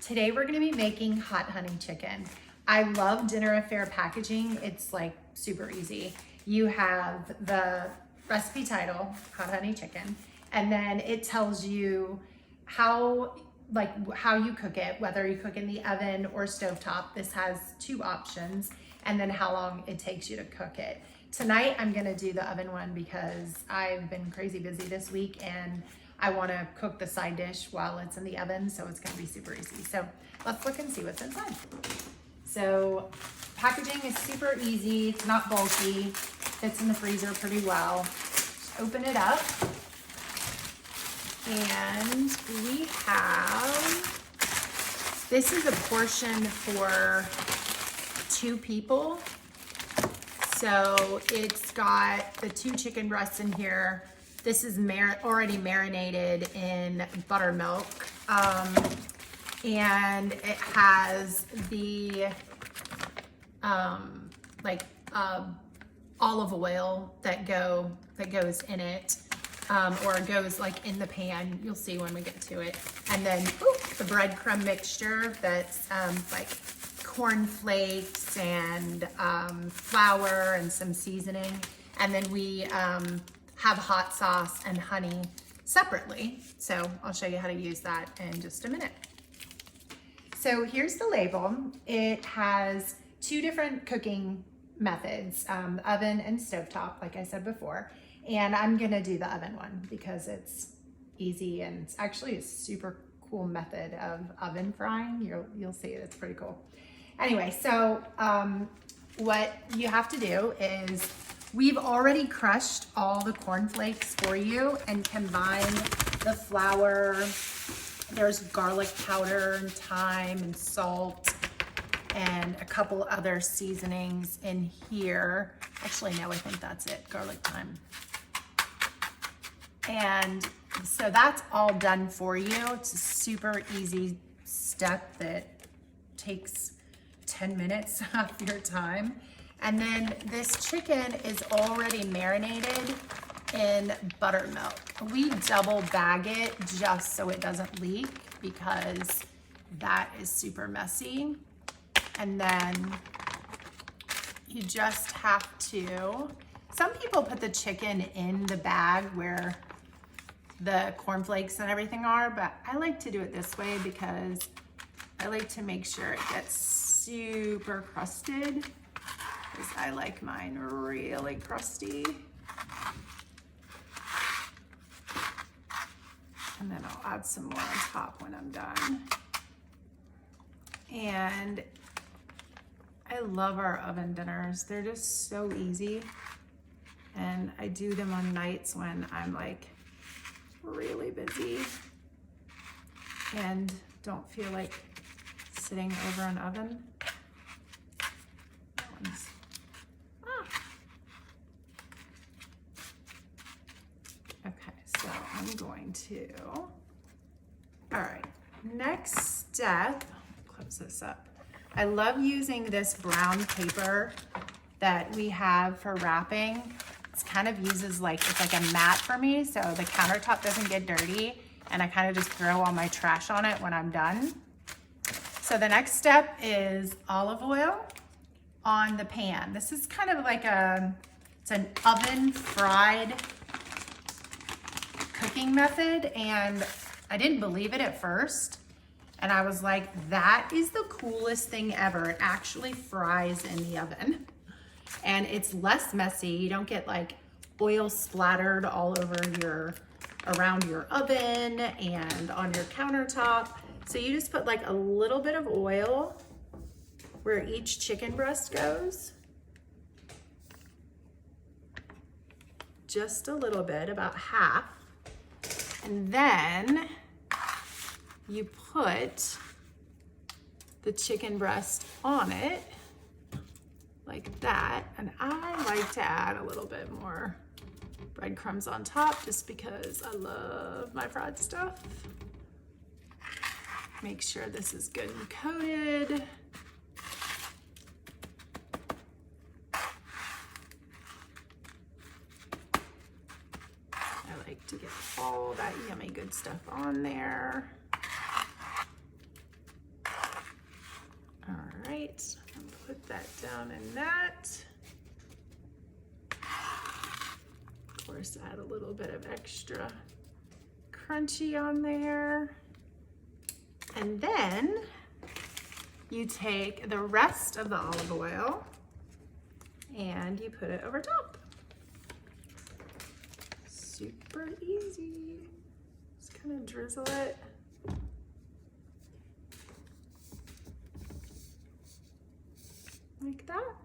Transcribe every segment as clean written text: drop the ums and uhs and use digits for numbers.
Today we're gonna be making hot honey chicken. I love dinner affair packaging. It's like super easy. You have the recipe title, hot honey chicken, and then it tells you how you cook it, whether you cook in the oven or stovetop. This has two options, and then how long it takes you to cook it. Tonight I'm gonna do the oven one because I've been crazy busy this week and I wanna cook the side dish while it's in the oven, so it's gonna be super easy. So let's look and see what's inside. So packaging is super easy, it's not bulky, fits in the freezer pretty well. Just open it up. And we have, this is a portion for 2 people. So it's got the 2 chicken breasts in here. This is already marinated in buttermilk. And it has the olive oil that goes in it, or goes like in the pan. You'll see when we get to it. And then the breadcrumb mixture that's like corn flakes and flour and some seasoning. And then we have hot sauce and honey separately. So I'll show you how to use that in just a minute. So here's the label. It has 2 different cooking methods, oven and stovetop, like I said before. And I'm gonna do the oven one because it's easy and it's actually a super cool method of oven frying. You'll see it, it's pretty cool. Anyway, so what you have to do is, we've already crushed all the cornflakes for you and combined the flour. There's garlic powder and thyme and salt and a couple other seasonings in here. Actually, no, I think that's it, garlic, thyme. And so that's all done for you. It's a super easy step that takes 10 minutes off your time. And then this chicken is already marinated in buttermilk. We double bag it just so it doesn't leak because that is super messy. And then you just have to, some people put the chicken in the bag where the cornflakes and everything are, but I like to do it this way because I like to make sure it gets super crusted, because I like mine really crusty. And then I'll add some more on top when I'm done. And I love our oven dinners. They're just so easy. And I do them on nights when I'm like really busy and don't feel like sitting over an oven. Okay, so I'm going to, all right, next step, close this up. I love using this brown paper that we have for wrapping. It kind of uses like, it's like a mat for me, so the countertop doesn't get dirty, and I kind of just throw all my trash on it when I'm done. So the next step is olive oil on the pan. This is kind of like it's an oven fried cooking method, and I didn't believe it at first. And I was like, that is the coolest thing ever. It actually fries in the oven. And it's less messy. You don't get like oil splattered all over around your oven and on your countertop. So you just put like a little bit of oil where each chicken breast goes. Just a little bit, about half. And then you put the chicken breast on it like that. And I like to add a little bit more breadcrumbs on top just because I love my fried stuff. Make sure this is good and coated. I like to get all that yummy good stuff on there. right, and put that down in that. Of course, add a little bit of extra crunchy on there. And then you take the rest of the olive oil and you put it over top. Super easy. Just kind of drizzle it. Like that.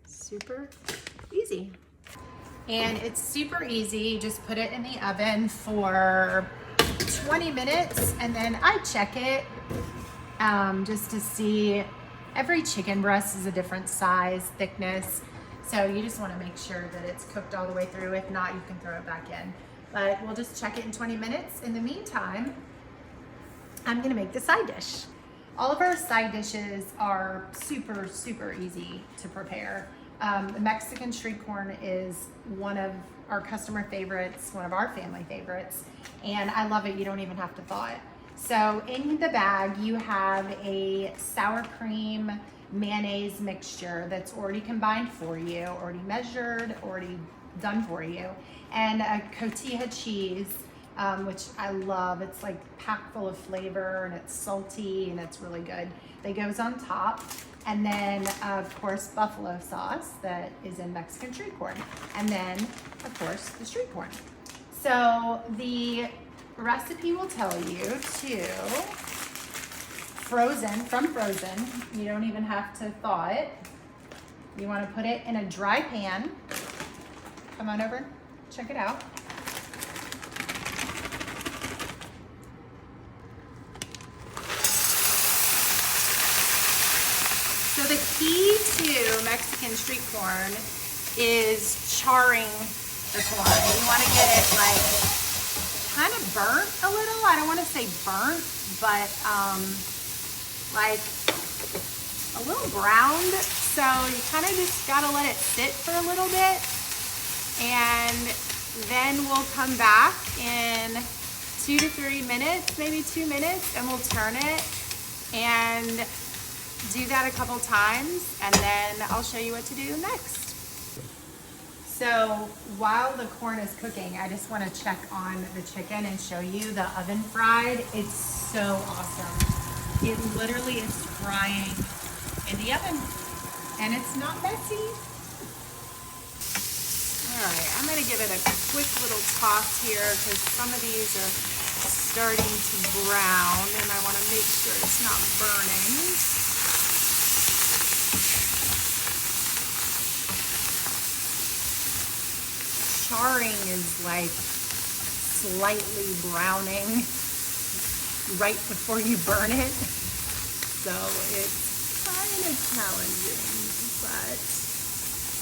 Super easy. And it's super easy. Just put it in the oven for 20 minutes and then I check it just to see. Every chicken breast is a different size, thickness. So you just want to make sure that it's cooked all the way through. If not, you can throw it back in. But we'll just check it in 20 minutes. In the meantime, I'm gonna make the side dish. All of our side dishes are super, super easy to prepare. The Mexican street corn is one of our customer favorites, one of our family favorites, and I love it. You don't even have to thaw it. So in the bag, you have a sour cream mayonnaise mixture that's already combined for you, already measured, already done for you, and a cotija cheese, which I love. It's like packed full of flavor and it's salty and it's really good. That goes on top. And then of course, buffalo sauce that is in Mexican street corn. And then of course, the street corn. So the recipe will tell you to from frozen, you don't even have to thaw it. You wanna put it in a dry pan. Come on over, check it out. So the key to Mexican street corn is charring the corn. You want to get it like kind of burnt a little. I don't want to say burnt, but like a little browned. So you kind of just got to let it sit for a little bit. And then we'll come back in 2 to 3 minutes, maybe 2 minutes, and we'll turn it and do that a couple times, and then I'll show you what to do next. So while the corn is cooking, I just want to check on the chicken and show you the oven fried. It's so awesome. It literally is frying in the oven, and it's not messy. All right, I'm going to give it a quick little toss here because some of these are starting to brown, and I want to make sure it's not burning. Charring is like slightly browning right before you burn it. So it's kind of challenging, but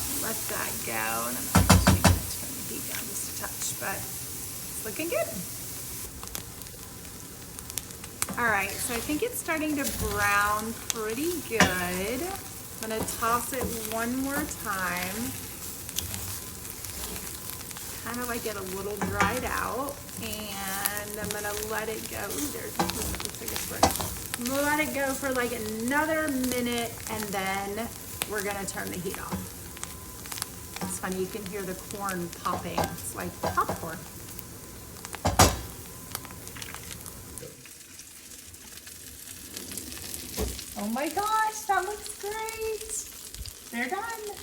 I'll let that go. And I'm actually going to turn the heat down just a touch, but it's looking good. All right, so I think it's starting to brown pretty good. I'm going to toss it one more time. Kind of like get a little dried out, and I'm gonna let it go. Ooh, there's the biggest one. I'm gonna let it go for like another minute, and then we're gonna turn the heat off. It's funny, you can hear the corn popping. It's like popcorn. Oh my gosh, that looks great. They're done.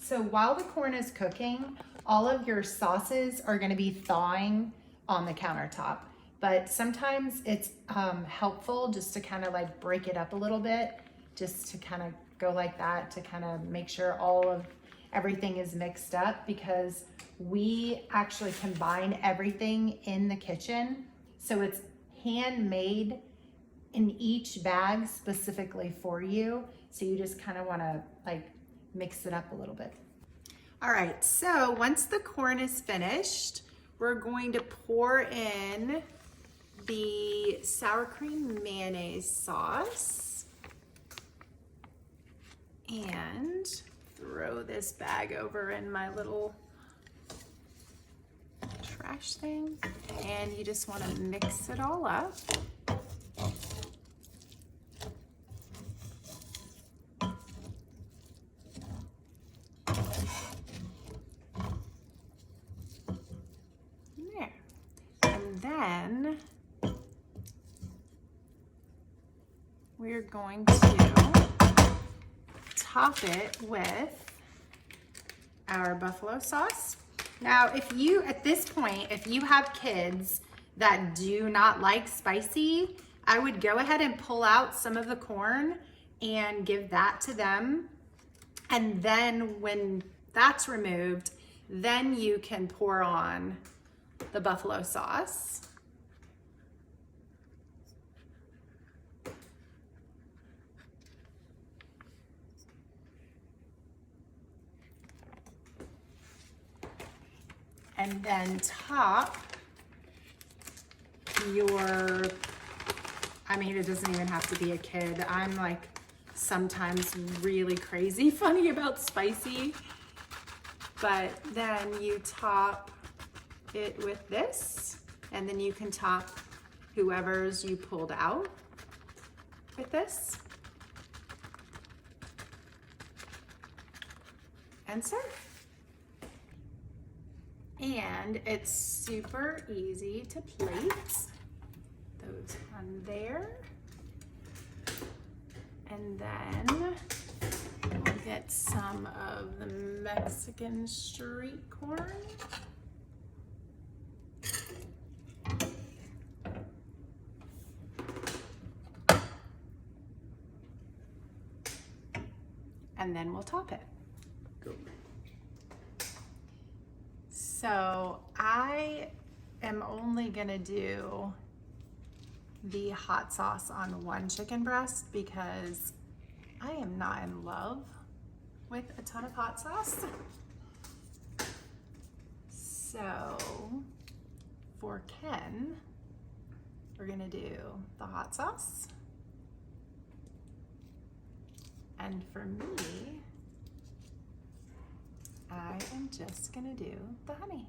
So while the corn is cooking, all of your sauces are going to be thawing on the countertop. But sometimes it's helpful just to kind of like break it up a little bit, just to kind of go like that, to kind of make sure all of everything is mixed up, because we actually combine everything in the kitchen. So it's handmade in each bag specifically for you. So you just kind of want to like mix it up a little bit. All right, so once the corn is finished, we're going to pour in the sour cream mayonnaise sauce and throw this bag over in my little trash mash thing, and you just want to mix it all up. There. And then we're going to top it with our buffalo sauce. Now, if you, at this point, if you have kids that do not like spicy, I would go ahead and pull out some of the corn and give that to them. And then when that's removed, then you can pour on the buffalo sauce. And then top your, I mean, it doesn't even have to be a kid. I'm like sometimes really crazy funny about spicy, but then you top it with this, and then you can top whoever's you pulled out with this, and serve. And it's super easy to plate. Those on there. And then we'll get some of the Mexican street corn. And then we'll top it. So I am only gonna do the hot sauce on one chicken breast because I am not in love with a ton of hot sauce. So for Ken, we're gonna do the hot sauce. And for me, I am just gonna do the honey.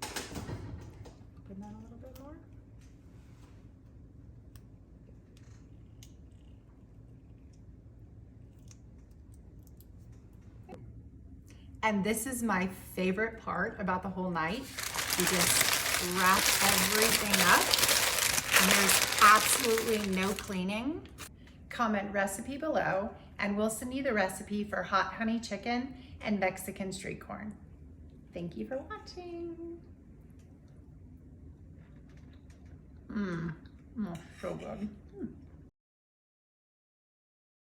Open that a little bit more. And this is my favorite part about the whole night. You just wrap everything up, and there's absolutely no cleaning. Comment recipe below, and we'll send you the recipe for hot honey chicken and Mexican street corn. Thank you for watching. So good.